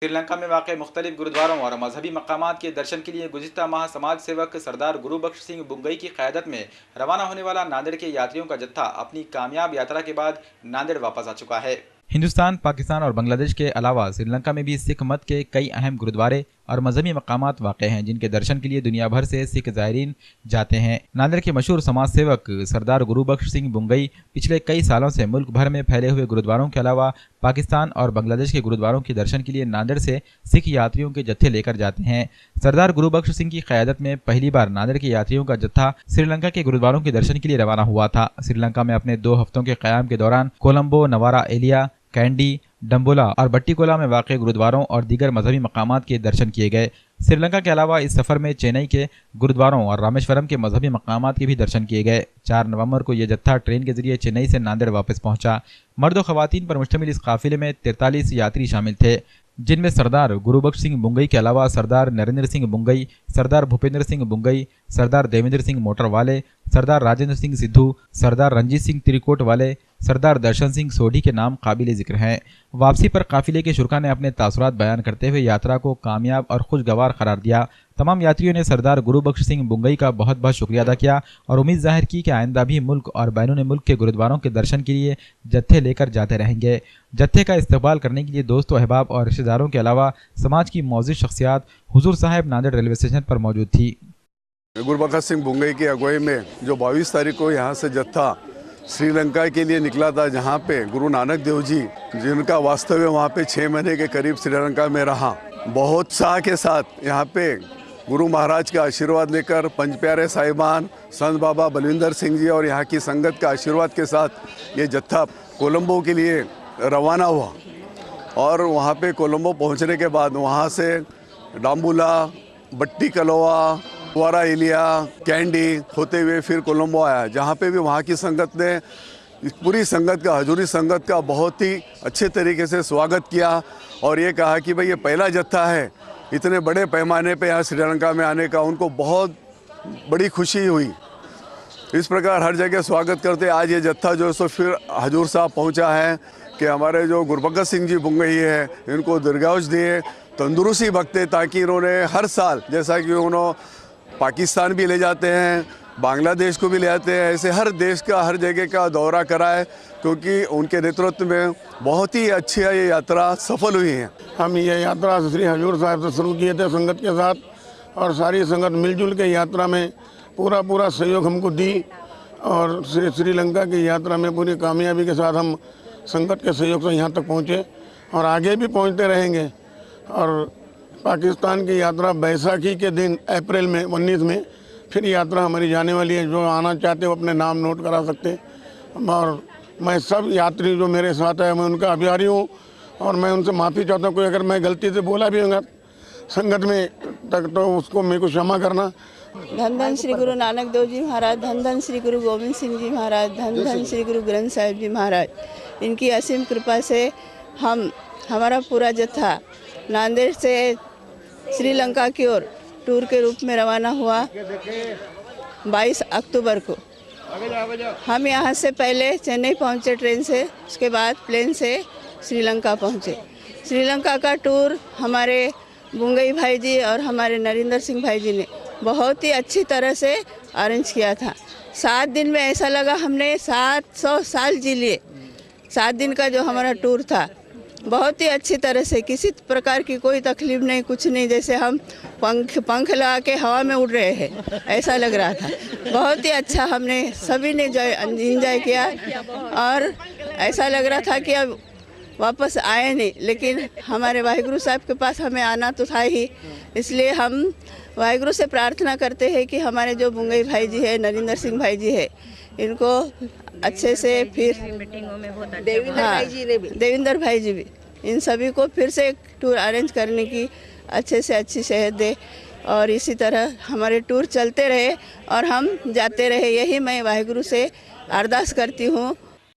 श्रीलंका में वाक़ मुख्तलिफ गुरुद्वारों और मजहबी मकामात के दर्शन के लिए गुज़िश्ता माह समाज सेवक सरदार गुरु बख्श सिंह बुंगई की क़यादत में रवाना होने वाला नांदेड़ के यात्रियों का जत्था अपनी कामयाब यात्रा के बाद नांदेड़ वापस आ चुका है। हिंदुस्तान, पाकिस्तान और बांग्लादेश के अलावा श्रीलंका में भी सिख मत के कई अहम गुरुद्वारे और मजहबी मकामात वाक़ हैं, जिनके दर्शन के लिए दुनिया भर से सिख ज़ायरीन जाते हैं। नांदेड़ के मशहूर समाज सेवक सरदार गुरु बख्श सिंह बुंगई पिछले कई सालों से मुल्क भर में फैले हुए गुरुद्वारों के अलावा पाकिस्तान और बांग्लादेश के गुरुद्वारों के दर्शन के लिए नांदेड़ से सिख यात्रियों के जत्थे लेकर जाते हैं। सरदार गुरु बख्श सिंह की क़यादत में पहली बार नांदेड़ के यात्रियों का जत्था श्रीलंका के गुरुद्वारों के दर्शन के लिए रवाना हुआ था। श्रीलंका में अपने 2 हफ्तों के क़याम के दौरान कोलंबो, नवारा एलिया, कैंडी, डम्बोला और बट्टिकोला में वाक़ गुरुद्वारों और दीगर मजहबी मकामात के दर्शन किए गए। श्रीलंका के अलावा इस सफ़र में चेन्नई के गुरुद्वारों और रामेश्वरम के मजहबी मकामात के भी दर्शन किए गए। 4 नवंबर को यह जत्था ट्रेन के जरिए चेन्नई से नांदेड़ वापस पहुंचा। मर्द और ख़वातीन पर मुश्तमिल इस काफ़िले में 43 यात्री शामिल थे, जिनमें सरदार गुरु बख्श सिंह बुंगई के अलावा सरदार नरेंद्र सिंह बुंगई, सरदार भूपेंद्र सिंह बुंगई, सरदार देवेंद्र सिंह मोटरवाले, सरदार राजेंद्र सिंह सिद्धू, सरदार रंजीत सिंह त्रिकोट वाले, सरदार दर्शन सिंह सोढ़ी के नाम काबिल जिक्र हैं। वापसी पर काफिले के शुरा ने अपने तासुरात बयान करते हुए यात्रा को कामयाब और खुशगवार करार दिया। तमाम यात्रियों ने सरदार गुरु बख्श सिंह बुंगई का बहुत बहुत शुक्रिया अदा किया और उम्मीद जाहिर की कि आइंदा भी मुल्क और बैरून मुल्क के गुरुद्वारों के दर्शन के लिए जत्थे लेकर जाते रहेंगे। जत्थे का इस्तकबाल करने के लिए दोस्तों, अहबाब और रिश्तेदारों के अलावा समाज की मौजूद शख्सियात हुजूर साहब नांदेड़ रेलवे स्टेशन पर मौजूद थी। गुरु बख्श सिंह बुंगई की अगुवाई में जो 22 तारीख को यहाँ से जत्था श्रीलंका के लिए निकला था, जहाँ पे गुरु नानक देव जी जिनका वास्तव्य वहाँ पे 6 महीने के करीब श्रीलंका में रहा, बहुत उत्साह के साथ यहाँ पे गुरु महाराज का आशीर्वाद लेकर पंच प्यारे साहिबान, संत बाबा बलविंदर सिंह जी और यहाँ की संगत का आशीर्वाद के साथ ये जत्था कोलंबो के लिए रवाना हुआ। और वहाँ पे कोलंबो पहुँचने के बाद वहाँ से डाम्बुला, बट्टी कलोआ, नवारा एलिया, कैंडी होते हुए फिर कोलंबो आया, जहाँ पे भी वहाँ की संगत ने पूरी संगत का, हजूरी संगत का बहुत ही अच्छे तरीके से स्वागत किया और ये कहा कि भाई ये पहला जत्था है इतने बड़े पैमाने पे यहाँ श्रीलंका में आने का, उनको बहुत बड़ी खुशी हुई। इस प्रकार हर जगह स्वागत करते आज ये जत्था जो है सो फिर हजूर साहब पहुँचा है कि हमारे जो गुरु बख्श सिंह जी बुंगई है इनको दीर्घायुष्य दिए, तंदुरुस्ती बख्ते, ताकि इन्होंने हर साल जैसा कि उन्होंने पाकिस्तान भी ले जाते हैं, बांग्लादेश को भी ले जाते हैं, ऐसे हर देश का, हर जगह का दौरा कराए, क्योंकि उनके नेतृत्व में बहुत ही अच्छी ये यात्रा सफल हुई है। हम ये यात्रा श्री हजूर साहब से शुरू किए थे संगत के साथ और सारी संगत मिलजुल के यात्रा में पूरा सहयोग हमको दी और श्रीलंका की यात्रा में पूरी कामयाबी के साथ हम संगत के सहयोग से यहाँ तक पहुँचे और आगे भी पहुँचते रहेंगे। और पाकिस्तान की यात्रा बैसाखी के दिन अप्रैल में 19 में फिर यात्रा हमारी जाने वाली है। जो आना चाहते हो अपने नाम नोट करा सकते हैं। और मैं सब यात्री जो मेरे साथ है मैं उनका आभारी हूँ और मैं उनसे माफ़ी चाहता हूँ। कोई अगर मैं गलती से बोला भी होगा संगत में तक तो उसको मेरे को क्षमा करना। धन धन श्री गुरु नानक देव जी महाराज, धन धन श्री गुरु गोविंद सिंह जी महाराज, धन धन श्री गुरु ग्रंथ साहिब जी महाराज, इनकी असीम कृपा से हमारा पूरा जत्था नांदेड़ से श्रीलंका की ओर टूर के रूप में रवाना हुआ 22 अक्टूबर को। हम यहाँ से पहले चेन्नई पहुँचे ट्रेन से, उसके बाद प्लेन से श्रीलंका पहुँचे। श्रीलंका का टूर हमारे बुंगई भाई जी और हमारे नरेंद्र सिंह भाई जी ने बहुत ही अच्छी तरह से अरेंज किया था। 7 दिन में ऐसा लगा हमने 700 साल जी लिए। 7 दिन का जो हमारा टूर था बहुत ही अच्छी तरह से, किसी प्रकार की कोई तकलीफ नहीं, कुछ नहीं, जैसे हम पंख लगा के हवा में उड़ रहे हैं ऐसा लग रहा था। बहुत ही अच्छा हमने सभी ने एंजॉय किया और ऐसा लग रहा था कि अब वापस आए नहीं, लेकिन हमारे वाहिगुरु साहब के पास हमें आना तो था ही। इसलिए हम वाहिगुरु से प्रार्थना करते हैं कि हमारे जो बुंगई भाई जी है, नरेंद्र सिंह भाई जी है, इनको अच्छे से फिर देवेंद्र भाई जी भी, इन सभी को फिर से टूर अरेंज करने की अच्छे से अच्छी सेहत दे और इसी तरह हमारे टूर चलते रहे और हम जाते रहे। यही मैं वाहिगुरु से अरदास करती हूँ।